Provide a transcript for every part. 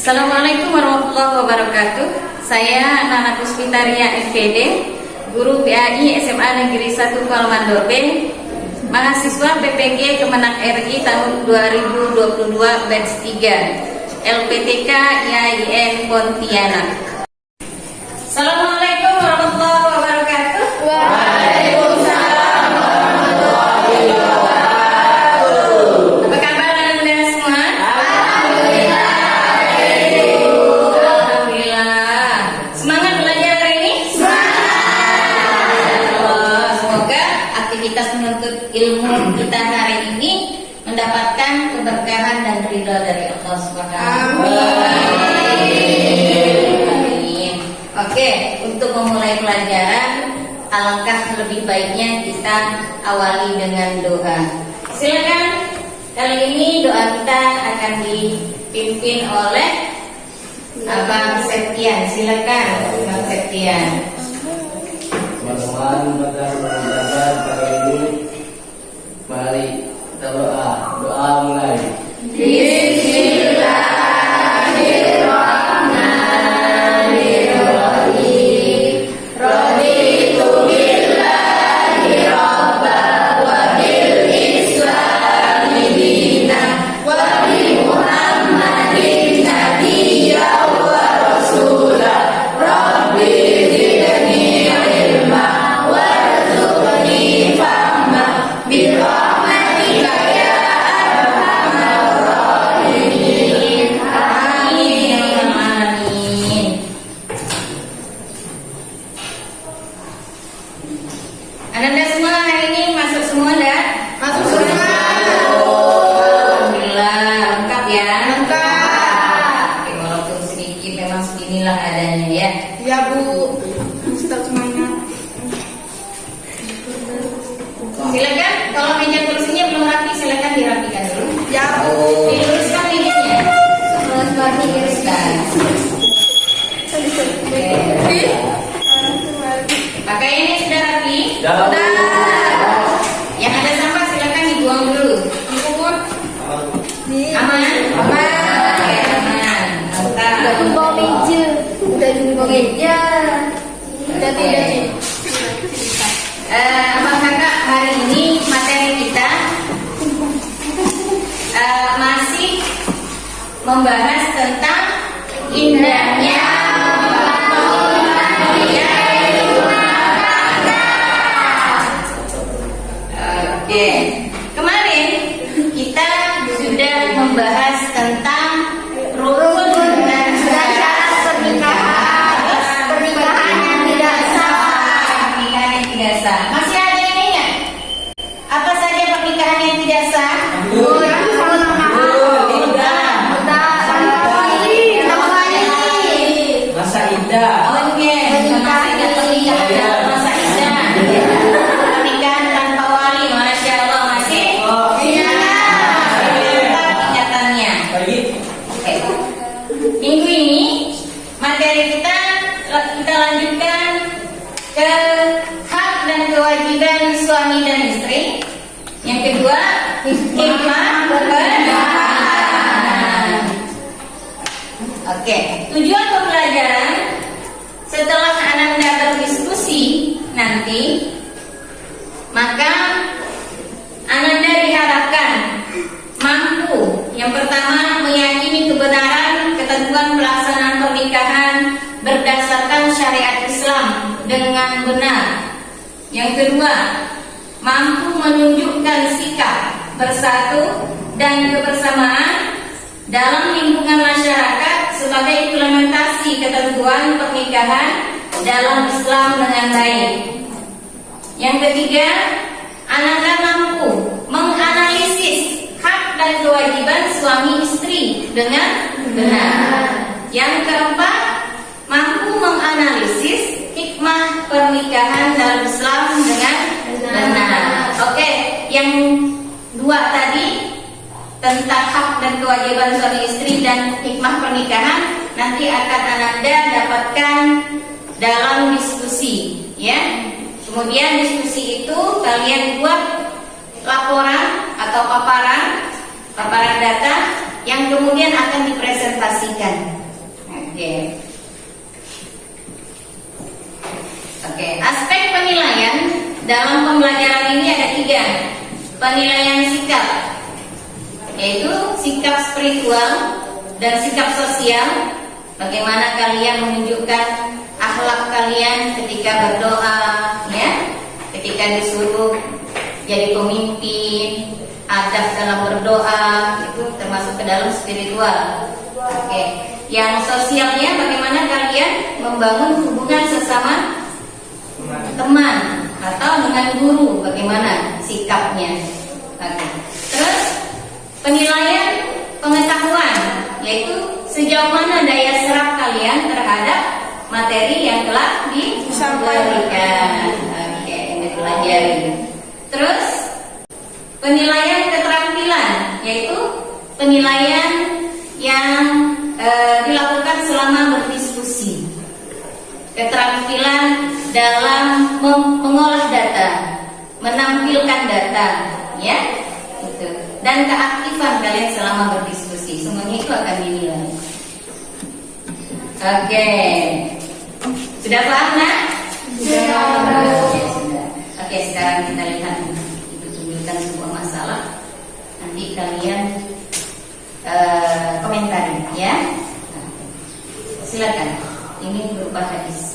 Assalamualaikum warahmatullahi wabarakatuh. Saya Nana Puspitaria FPD, guru PAI SMA Negeri 1 Kuala Mandor B, mahasiswa PPG Kemenang RI tahun 2022 batch 3, LPTK IAIN Pontianak. Assalamualaikum warahmatullahi wabarakatuh. Waalaikumsalam warahmatullahi wabarakatuh. Apa kabar Anda semua? Alhamdulillah. Alhamdulillah. Semangat belajar hari ini? Semangat. Semoga aktivitas menuntut ilmu kita hari ini mendapatkan keberkahan dan ridha dari Allah Subhanahu wa Ta'ala. Oke, untuk memulai pelajaran, alangkah lebih baiknya kita awali dengan doa. Silakan, kali ini doa kita akan dipimpin oleh Abang Septian. Silakan, Abang Septian. Teman-teman, pada pelajaran kali ini, mari kita doa. Doa mulai. Anda semua hari ini masuk semua dah? Masuk semua. Alhamdulillah, lengkap ya? Lengkap. Oke, walaupun sedikit memang seginilah adanya ya. Ya Bu, Ustaz semangat. Silakan, kalau meja kursinya belum rapi silakan dirapikan dulu. Ya Bu. Diluruskan mejanya. Diluruskan. Oke. Pakaiannya sudah rapi? Sudah. Yang ada sampah silakan dibuang dulu. Aman? Aman. Oke, aman. Mantap. Udah bawa meja. Udah bawa meja. Udah tidak. Abang kakak, hari ini materi kita masih membahas tentang indahnya Oke, kemarin kita sudah membahas tentang rukun dan syarat pernikahan. Pernikahan yang tidak sah. Pernikahan yang tidak sah. Masih ada yang ingat? Apa saja pernikahan yang tidak sah? Masa indah. Oke, masa indah pernikahan dalam masa indah. Pernikahan tanpa wali, masya Allah masih. Tetap ingatannya. Oke. Minggu ini materi kita lanjutkan ke hak dan kewajiban suami dan istri. Yang kedua, hikmah pernikahan. Oke, tujuan pembelajaran setelah Ananda berdiskusi nanti, maka Ananda diharapkan mampu yang pertama meyakini kebenaran ketentuan pelaksanaan pernikahan berdasarkan syariat Islam dengan benar. Yang kedua, mampu menunjukkan sikap bersatu dan kebersamaan dalam lingkungan masyarakat sebagai implementasi ketentuan pernikahan dalam Islam dengan baik. Yang ketiga, Ananda mampu menganalisis hak dan kewajiban suami istri dengan benar. Yang keempat, mampu menganalisis hikmah pernikahan dalam Islam dengan benar. Oke, yang dua tadi tentang hak dan kewajiban suami istri dan hikmah pernikahan nanti akan Ananda dapatkan dalam diskusi, ya. Kemudian diskusi itu kalian buat laporan atau paparan data yang kemudian akan dipresentasikan. Oke, aspek penilaian dalam pembelajaran ini ada 3. Penilaian sikap, yaitu sikap spiritual dan sikap sosial. Bagaimana kalian menunjukkan akhlak kalian ketika berdoa, ya, ketika disuruh jadi pemimpin, adab dalam berdoa, itu termasuk ke dalam spiritual. Oke, yang sosialnya bagaimana kalian membangun hubungan sesama teman atau dengan guru, bagaimana sikapnya. Oke. Terus penilaian pengetahuan, yaitu sejauh mana daya serap kalian terhadap materi yang telah disampaikan, yang dipelajari. Terus penilaian keterampilan, yaitu penilaian yang dilakukan selama berdiskusi. Keterampilan dalam mengolah data, menampilkan data, ya, gitu. Dan keaktifan kalian selama berdiskusi, semuanya itu akan dinilai. Oke, sudah paham, nak? Sudah. Oke, sekarang kita lihat itu tunjukkan sebuah masalah. Nanti kalian komentari, ya. Silakan. Ini berupa hadis.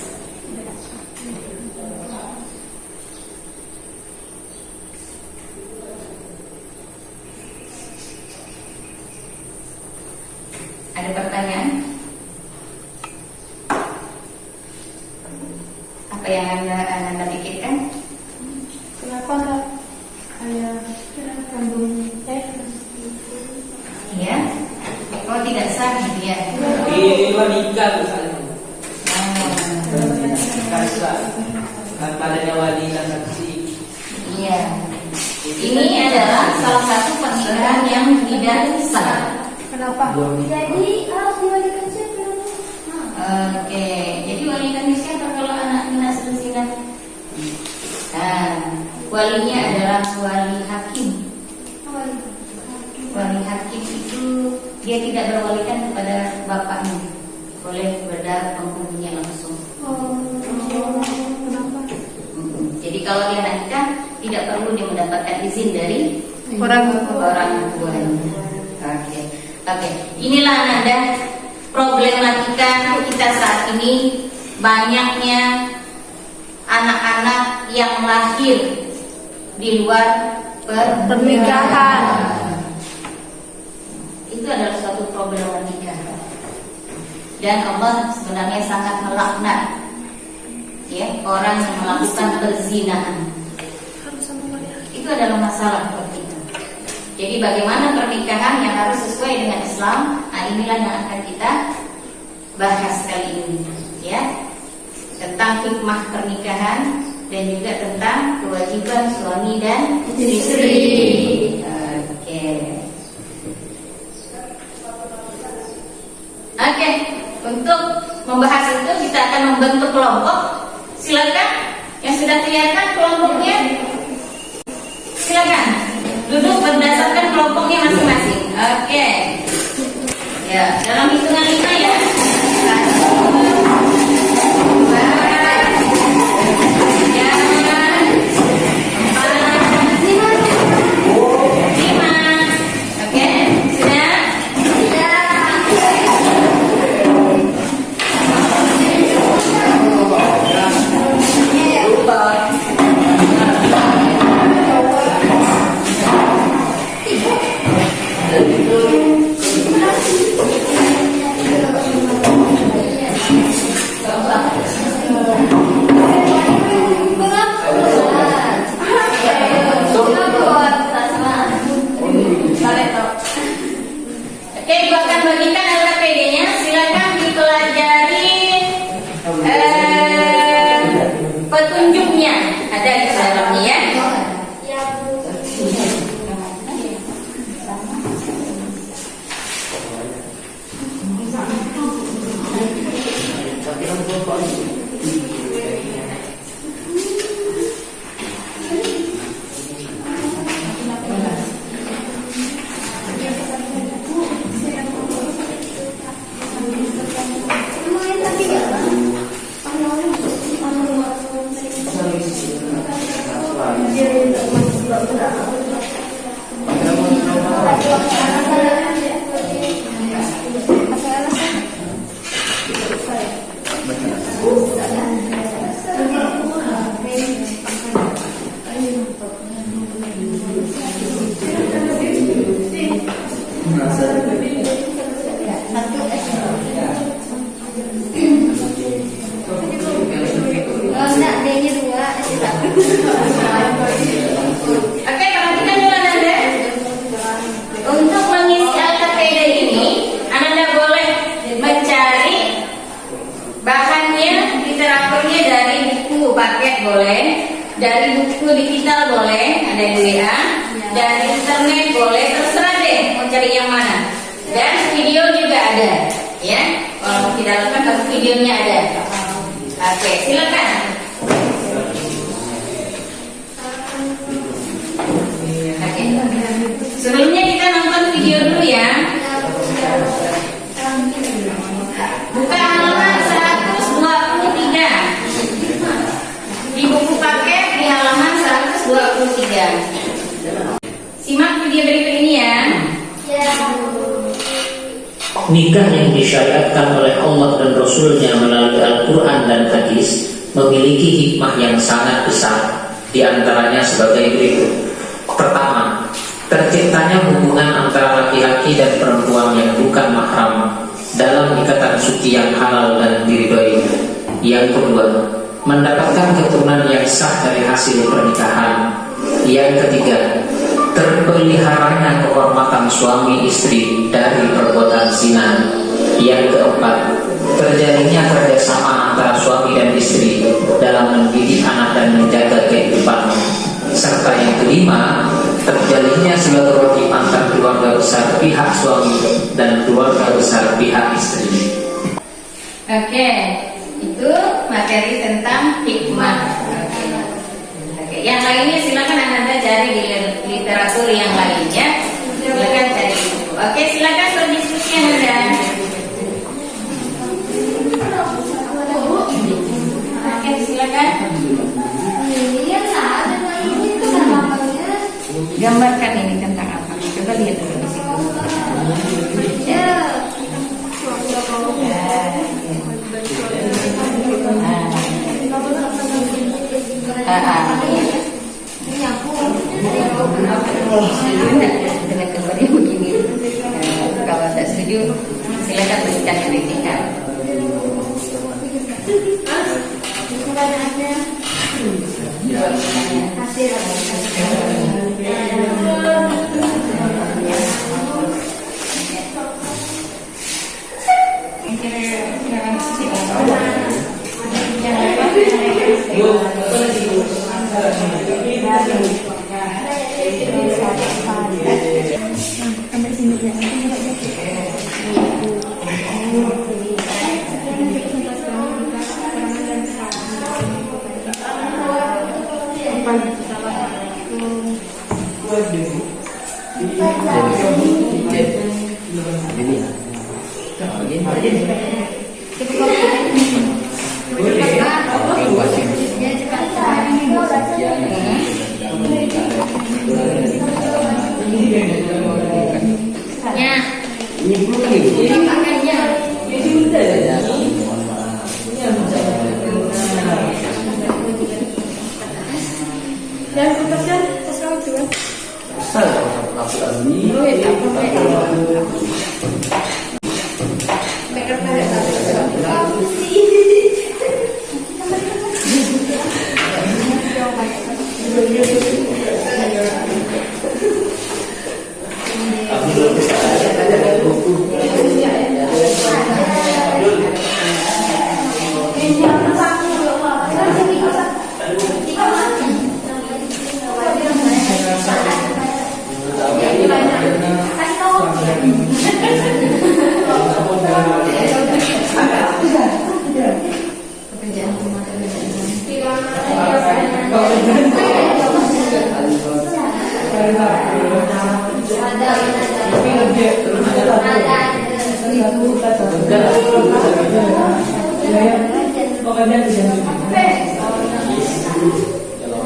Ada pertanyaan? Apa yang anda pikirkan? Kenapa ayah kandung Ya, oh tidak sah gitu ya. Ini wanita misalnya. Padanya wali dan saksi. Iya. Ini adalah salah satu pernikahan yang tidak sah. Kenapa? Jadi harus diwalikan siapa? Oke, jadi walikan siapa kalau anak selesai? Nah, walinya adalah wali hakim. Wali hakim itu dia tidak berwalikan kepada bapaknya, boleh kepada penghulunya langsung. Jadi kalau dia nikah tidak perlu dia mendapatkan izin dari orang tuanya. Oke. Inilah Nanda problematika kita saat ini, banyaknya anak-anak yang lahir di luar pernikahan. Itu adalah suatu problematika. Dan Allah sebenarnya sangat melaknat, ya, orang yang melakukan perzinahan. Itu adalah masalah buat kita. Jadi bagaimana pernikahan yang harus sesuai dengan Islam? Nah, inilah yang akan kita bahas kali ini, ya, tentang hikmah pernikahan dan juga tentang kewajiban suami dan istri. Oke. Untuk membahas itu kita akan membentuk kelompok. Silakan yang sudah kelihatan kelompoknya. Silakan duduk berdasarkan kelompoknya masing-masing. Oke. Ya, dalam hitungan 5 ya. 5. boleh, dari buku digital boleh, ada di WA, dari internet boleh, terserah deh mau cari yang mana. Dan video juga ada, ya. Kalau mau tidak lengkap, tapi videonya ada. Oke, silakan. Oke. Sebelumnya kita nonton video dulu ya. Buka halaman 123. Di buku paket di halaman 123. Simak video berikut ini ya. Nikah yang disyariatkan oleh Allah dan Rasul-Nya melalui Al-Quran dan Hadis memiliki hikmah yang sangat besar. Di antaranya sebagai berikut. Pertama, terciptanya hubungan antara laki-laki dan perempuan yang bukan mahram dalam ikatan suci yang halal dan diridhoi. Yang kedua, mendapatkan keturunan yang sah dari hasil pernikahan. Yang ketiga, terpeliharanya kehormatan suami istri dari perbuatan zina. Yang keempat, terjadinya kerjasama antara suami dan istri dalam mendidik anak dan menjaga kehidupan. Serta yang kelima, terjadinya silaturahim antar keluarga besar pihak suami dan keluarga besar pihak istri. Oke, itu materi tentang hikmah. Oke, yang lainnya silakan Anda cari di literatur yang lainnya. Silakan cari buku. Oke, silakan berdiskusi Anda. Oke, silakan. Gambarkan ini tentang apa? Coba lihat dulu di situ. Dengan gambar yang begini, kalau tidak setuju, silakan berikan kritikan.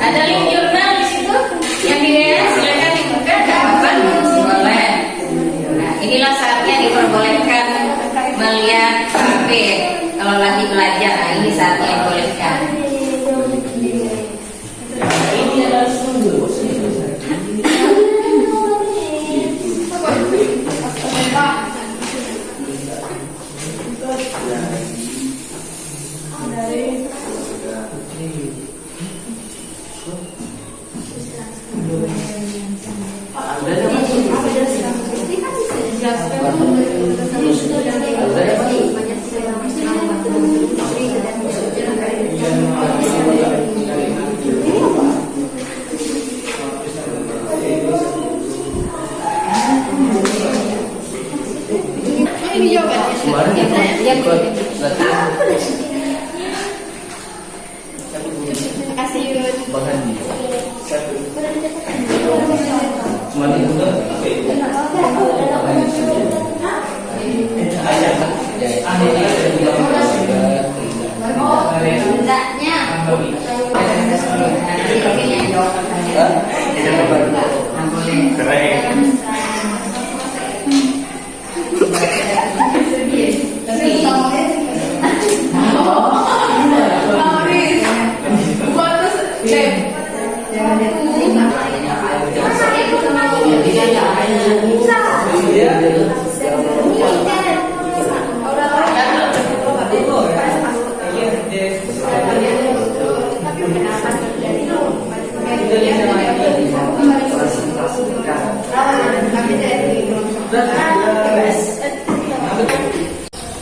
Ada link jurnal di situ yang di WA, silakan dibuka, kapan boleh. Nah, inilah saatnya diperbolehkan melihat HP kalau lagi belajar. Nah, ini saatnya diperbolehkan. Makasih Yun. Bahan di satu. Cuma itu kan? Hendaknya.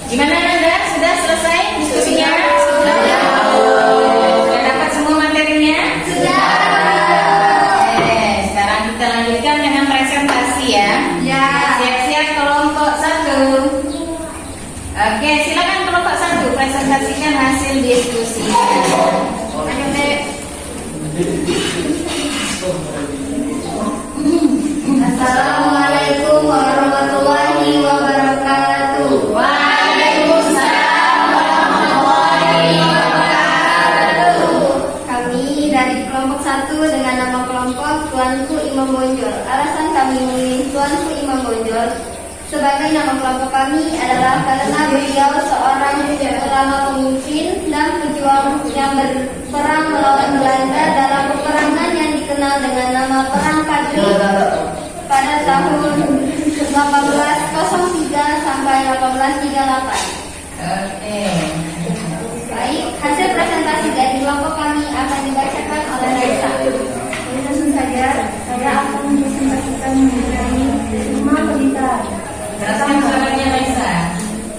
Gimana Nanda? Sudah selesai diskusinya? Sudah. Sudah dapat semua materinya? Sudah. Oke, sekarang kita lanjutkan dengan presentasi ya. Ya. Siap-siap kelompok 1. Oke, silakan kelompok 1 presentasikan hasil diskusinya. Ayo Dek. Assalamualaikum warahmatullahi wabarakatuh. Waalaikumsalam warahmatullahi wabarakatuh. Kami dari kelompok 1 dengan nama kelompok Tuanku Imam Bonjol. Alasan kami memilih Tuanku Imam Bonjol sebagai nama kelompok kami adalah karena beliau seorang ulama pemimpin dan pejuang yang berperang melawan Belanda dalam peperangan yang dikenal dengan nama Perang Padri pada tahun 1803 sampai 1838. Oke. Baik, hasil presentasi dari kelompok kami akan dibacakan oleh Raisa. Langsung saja, saya akan mempresentasikan mengenai 5 berita. Jelaskan suaranya Raisa.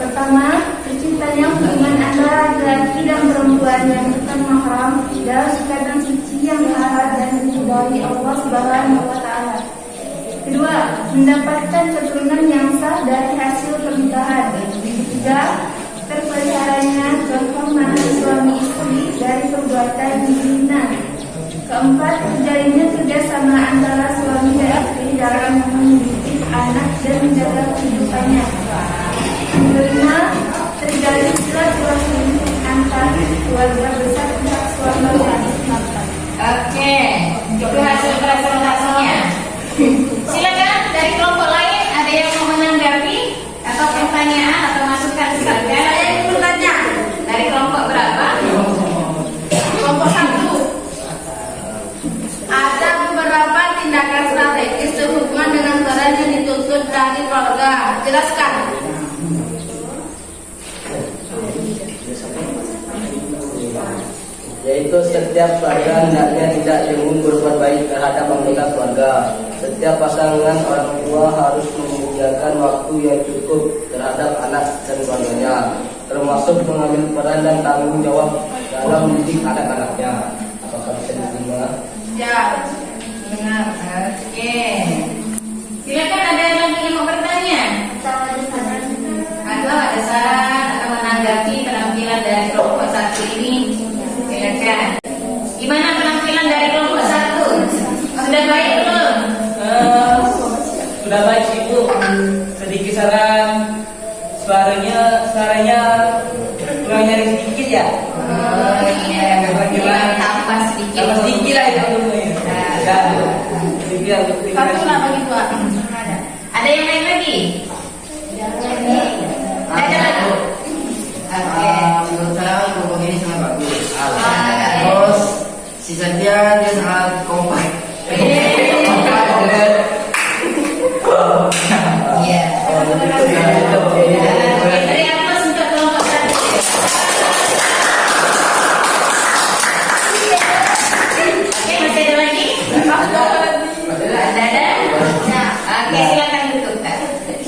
Pertama, terciptanya hubungan antara laki dan perempuan yang bukan mahram dalam ikatan suci yang halal dan diridhoi Allah Subhanahu wa taala. Kedua, mendapatkan keturunan yang sah dari hasil pernikahan. Ketiga, terpeliharanya kehormatan suami istri dari perbuatan zina. Keempat, terjalinnya kerjasama antara suami dan istri dalam mendidik anak dan menjaga kehidupannya. Kelima, terjalin silaturahmi antar keluarga besar pihak suami dan istri. Oke, itu hasil presentasinya. Silakan dari kelompok lain ada yang mau menanggapi atau pertanyaan atau masukan silakan. Saya yang bertanya. Dari kelompok berapa? Kelompok 1. Ada beberapa tindakan strategis sehubungan dengan peran yang dituntut dari keluarga. Jelaskan. Yaitu setiap keluarga hendaknya tidak jemu berbuat baik terhadap anggota keluarga. Setiap pasangan orang tua harus menyediakan waktu yang cukup terhadap anak dan keluarganya, termasuk mengambil peran dan tanggung jawab dalam mendidik anak-anaknya. Apakah bisa diterima? Ya. Dengar. Oke. Silakan ada lagi yang mau bertanya atau ada saran atau menanggapi penampilan dari kelompok 1 ini. Silakan. Gimana penampilan dari kelompok 1? Sudah baik belum? Sudah baik sih Bu. Sedikit saran, suaranya kurang nyaring sedikit ya. Oh iya, gimana tambah sedikit. Tambah sedikit lah itu. Satu lah bagi dua. Ada yang lain lagi? Ada lagi. Oke. Menurut saya kelompok ini sangat bagus. Oke. Terus si Satya dia sangat kompak. Iya. Beri aplaus untuk kelompok 1. Oke, masih ada lagi? Ada? Oke, silakan tutup.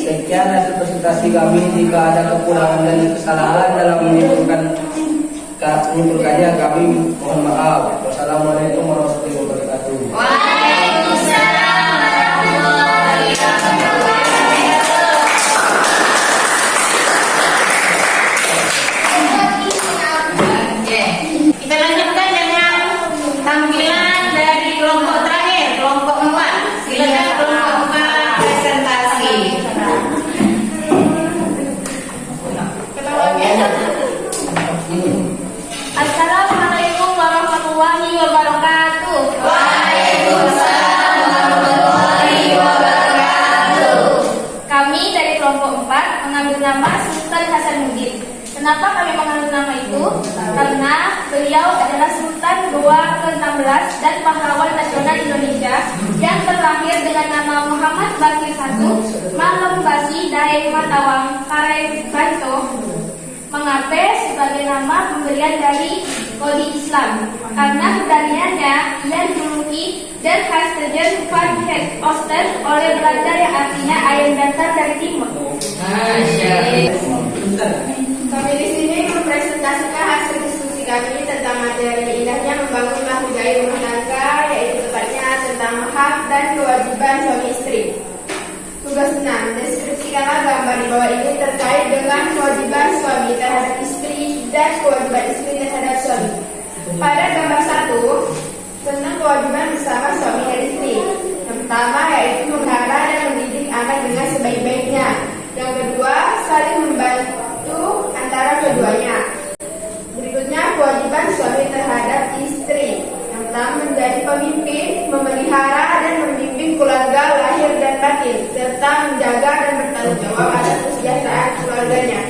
Sekian hasil presentasi kami. Jika ada kekurangan dan kesalahan dalam menyimpulkannya, kami mohon maaf. Wassalamualaikum warahmatullahi wabarakatuh. Waalaikumsalam warahmatullahi wabarakatuh. Oke, kita lanjutkan dengan Mengapa kami mengambil nama itu? Karena beliau adalah Sultan Goa ke-16 dan pahlawan nasional Indonesia yang terlahir dengan nama Muhammad Bakir I Malembasi Daeng Matawang Karai Banto mengape sebagai nama pemberian dari kodi Islam. Karena keberaniannya, ia dijuluki dan Hastejen van het Oosten oleh Belanda yang artinya ayam datang dari timur. Kami di sini mempresentasikan hasil diskusi kami tentang materi indahnya membangun mahkota rumah tangga, yaitu tepatnya tentang hak dan kewajiban suami istri. Tugas 6. Deskripsikanlah gambar di bawah ini terkait dengan kewajiban suami terhadap istri dan kewajiban istri terhadap suami. Pada gambar 1, tentang kewajiban bersama suami dan istri. Yang pertama yaitu memelihara dan mendidik anak dengan sebaik-baiknya. Yang kedua, saling membantu antara keduanya. Berikutnya, kewajiban suami terhadap istri. Yang pertama, menjadi pemimpin, memelihara dan membimbing keluarga lahir dan batin, serta menjaga dan bertanggung jawab atas kesejahteraan keluarganya.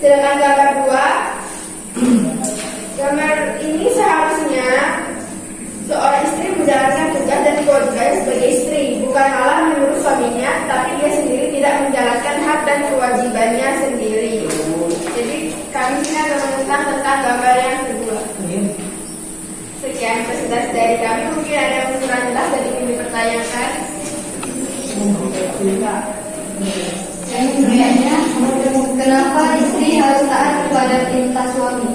Sedangkan gambar 2, gambar ini seharusnya seorang istri menjalankan tugas dan kewajibannya sebagai istri, bukan malah menyuruh suaminya, tapi dia sendiri tidak menjalankan hak dan kewajibannya sendiri. Jadi kami sini akan menentang tentang gambar yang kedua. Sekian presentasi dari kami. Mungkin ada yang kurang jelas dan ingin dipertanyakan. Saya bertanya, kenapa istri harus taat kepada perintah suami?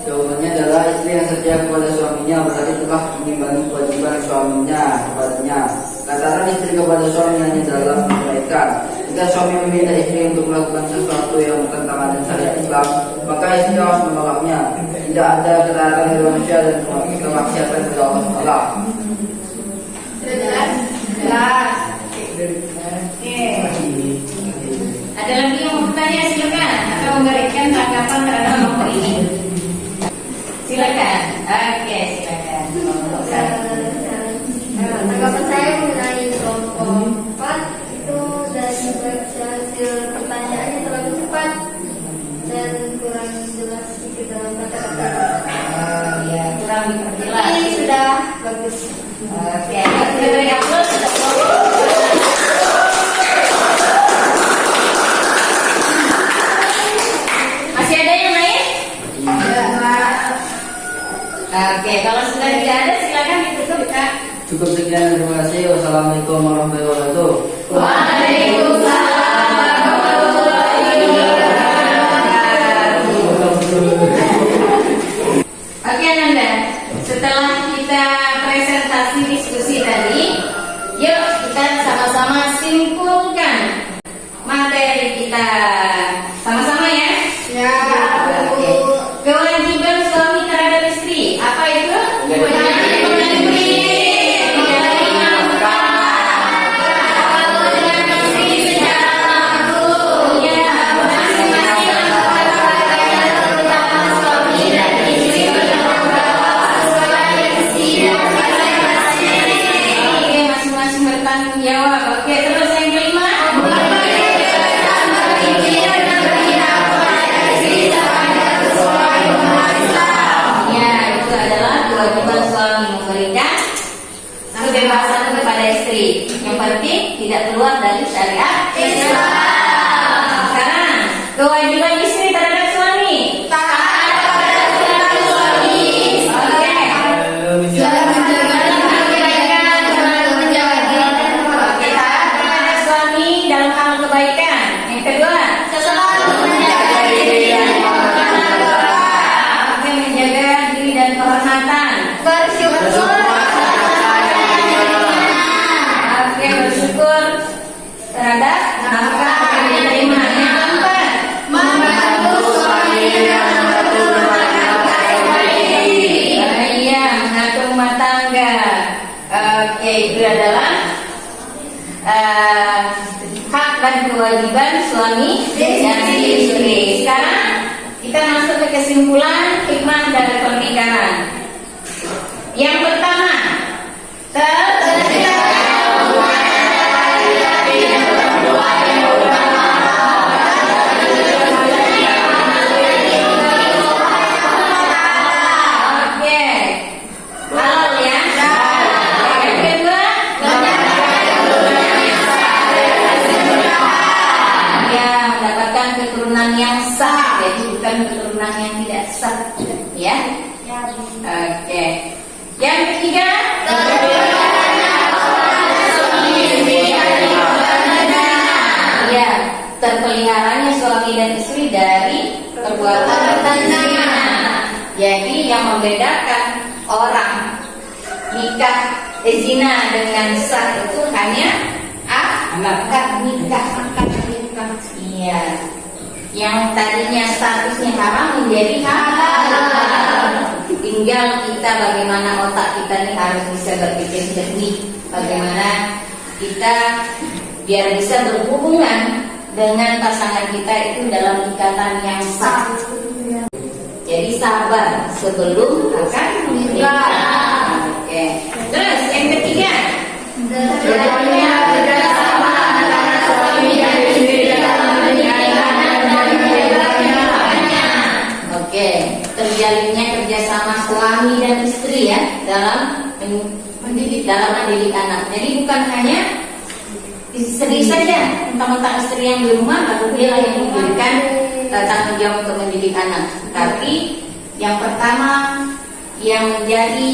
Jawabannya adalah istri yang setia kepada suaminya berarti telah mengimbangi kewajiban suaminya kepadanya. Katakan istri kepada suami hanya dalam kebaikan. Jika suami meminta istri untuk melakukan sesuatu yang bertentangan dengan syariat Islam, maka istri harus menolaknya. Tidak ada ketaatan dari manusia dan kemaksiatan kepada Allah Taala. Sudah jelas? Jelas. Oke. Ada lagi yang mau bertanya, silakan, atau memberikan tanggapan terhadap materi ini. Silakan. Oke, silakan. Tanggapan saya mengenai kelompok 4 itu dari hasil pertanyaannya terlalu cepat dan kurang jelas sedikit dalam kata-kata. Ya, kurang diperjelas. Ini sudah bagus. Oke, kita beri aplaus. Masih ada yang lain? Oke, kalau sudah tidak ada, silakan ditutup, Kak. Cukup sekian, terima kasih. Wassalamualaikum warahmatullahi wabarakatuh. Waalaikumsalam warahmatullahi wabarakatuh. Oke, Nanda. Setelah kita presentasi diskusi tadi, yuk kita sama-sama simpulkan materi kita. Sama-sama ya? Ya. Oke. Kewajiban suami terhadap istri, apa itu? Kewajiban kebebasan kepada istri. Yang penting tidak keluar dari syariat Islam. Sekarang kewajiban istri terhadap suami. Taat kepada suami. Oke. Selalu menjaga kebaikan, selalu menjaga. Oke, taat kepada suami dalam hal kebaikan. Yang kedua, selalu menjaga diri dan kehormatan. Oke, menjaga diri dan kehormatan. Bersyukur. Bersyukur terhadap nafkah yang diterima. Yang keempat, membantu suami dan mengatur rumah tangga yang baik. Iya, mengatur rumah tangga. Oke, itu adalah hak dan kewajiban suami dan istri. Sekarang kita masuk ke kesimpulan hikmah dari pernikahan. Yang pertama, tercipta Ya. Oke. Yang ketiga, ya, terpeliharanya suami dan istri dari perbuatan berzina. Jadi yang membedakan orang nikah zina dengan sah itu hanya akad nikah. Iya. Yang tadinya statusnya haram menjadi halal. Tinggal kita bagaimana otak kita nih harus bisa berpikir jernih. Bagaimana kita biar bisa berhubungan dengan pasangan kita itu dalam ikatan yang sah. Jadi sabar sebelum akan menikah. Oke. Terus yang ketiga, terjadinya kerjasama antara suami dan istri dalam pernikahan dan menjalannya. Oke, terjalinnya kerjasama suami dan istri ya dalam mendidik anak. Jadi bukan hanya istri saja, mentang-mentang istri yang di rumah lalu dia yang memberikan tanggung jawab untuk mendidik anak. Tapi yang pertama yang menjadi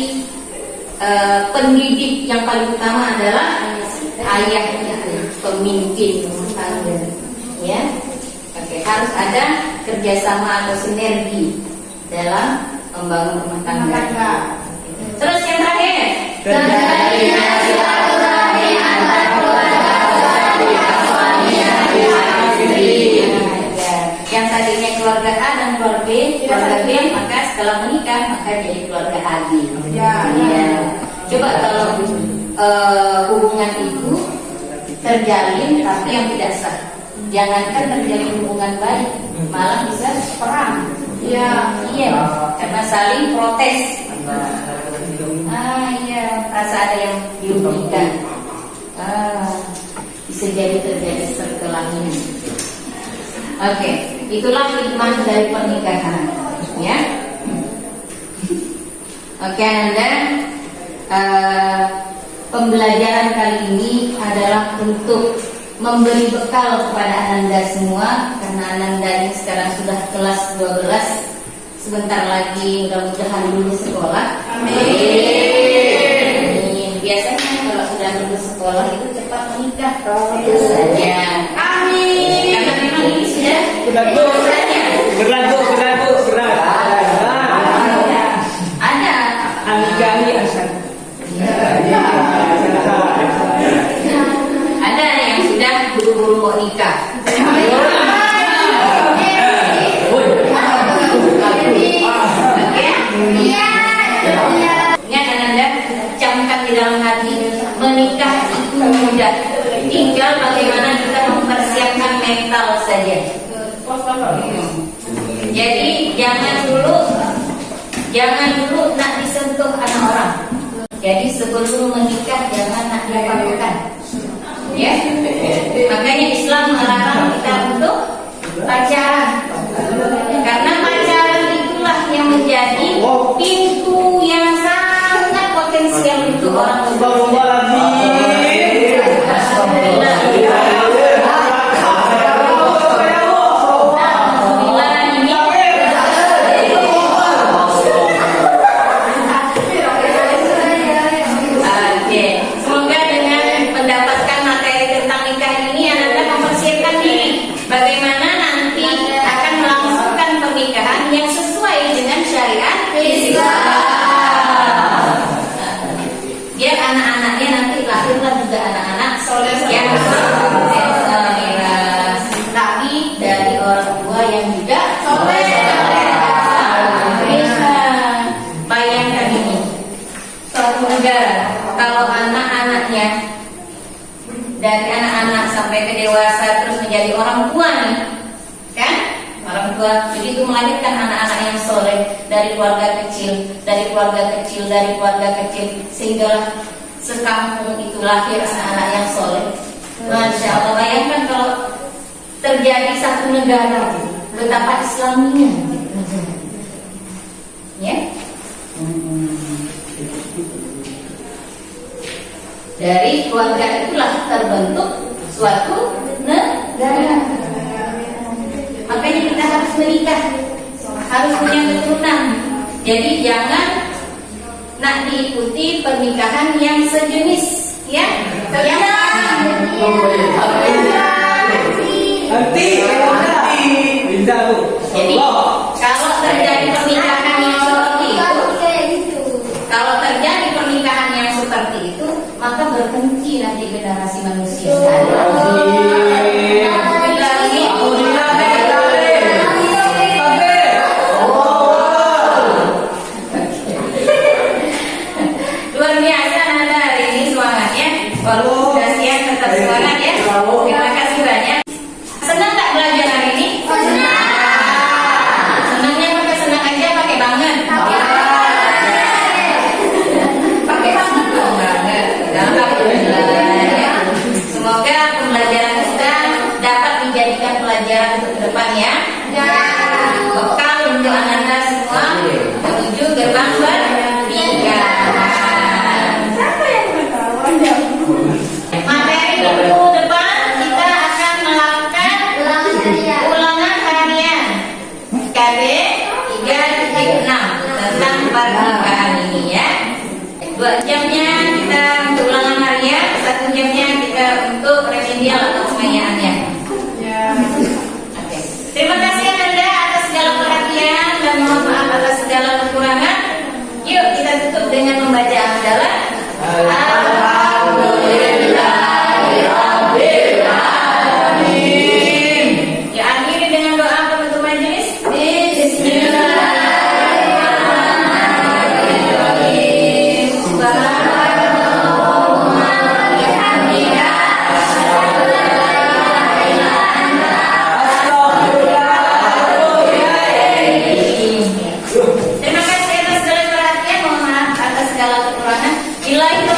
pendidik yang paling utama adalah ayahnya, pemimpin rumah tangga. Ya, oke, harus ada kerjasama atau sinergi dalam membangun rumah tangga. Terus yang terakhir, terjadinya silaturahmi antar keluarga suami dan istri. Yang tadinya keluarga A dan keluarga B, maka setelah menikah maka jadi keluarga A. Ya. Coba kalau hubungan itu terjalin tapi yang tidak sah. Jangankan terjalin hubungan baik, malah bisa perang. Iya, karena saling protes. Iya, rasa ada yang dirugikan. Bisa jadi terjadi perkelahian. Oke, itulah hikmah dari pernikahan, ya. Oke, Ananda, pembelajaran kali ini adalah untuk memberi bekal kepada Ananda semua, karena Ananda ini sekarang sudah kelas 12, sebentar lagi mudah-mudahan lulus sekolah. Amin. Biasanya kalau sudah lulus sekolah itu cepat menikah, biasanya. Amin. Karena memang ini sudah berlaku. Ada. Ada yang sudah buru-buru mau nikah. Ingat Ananda, camkan di dalam hati, menikah itu mudah. Tinggal bagaimana kita mempersiapkan mental saja. Jadi jangan dulu nak disentuh anak orang. Jadi sebelum menikah jangan nak diapa-apakan. Ya, makanya Islam melarang kita untuk pacaran. Karena pacaran itulah yang menjadi pintu yang sangat potensial untuk orang Semoga dengan mendapatkan materi tentang nikah ini Anda mempersiapkan diri bagaimana nanti akan melangsungkan pernikahan yang sesuai dengan syariat Islam. Biar anak-anaknya nanti lahirlah juga anak-anak yang tapi dari orang tua yang juga soleh. Bayangkan ini, suatu negara kalau anak-anaknya dari anak-anak sampai ke dewasa terus menjadi orang tua nih, kan? Orang tua begitu melahirkan anak-anak yang soleh dari keluarga kecil, sehingga sekampung itu lahir anak-anak yang soleh. Masya Allah, bayangkan kalau terjadi satu negara betapa Islaminya, ya. Dari keluarga itulah terbentuk suatu negara. Makanya kita harus menikah. harus punya keturunan. Jadi jangan nak diikuti pernikahan yang sejenis, ya. Yang jadi kalau terjadi pernikahan yang seperti itu, kalau terjadi pernikahan yang seperti itu, maka berhenti nanti generasi manusia. Luar biasa Nanda hari ini semangatnya. Walaupun sudah siang tetap semangat ya. Terima kasih banyak. Senang tak belajar hari ini? Senangnya pakai senang aja, pakai banget. Pakai banget. Alhamdulillah ya. Semoga pembelajaran kita dapat dijadikan pelajaran untuk ke depan ya. Bekal untuk Ananda semua menuju gerbang pernikahan. Materi minggu depan kita akan melakukan ulangan harian KD 3.6 tentang pernikahan ini ya. 2 jamnya kita untuk ulangan harian, 1 jamnya kita untuk remedial atau pengayaannya. Oke. Terima kasih Ananda atas segala perhatian dan mohon maaf atas segala kekurangan. Yuk kita tutup dengan membaca hamdalah. Ya, akhiri dengan doa penutup majelis. Bismillahirrahmanirrahim. Subhanallahumma wa bihamdika asyhadu an la ilaha illa anta astaghfiruka wa atubu ilaik. Terima kasih atas segala perhatian, mohon maaf atas segala kekurangan. Bila itu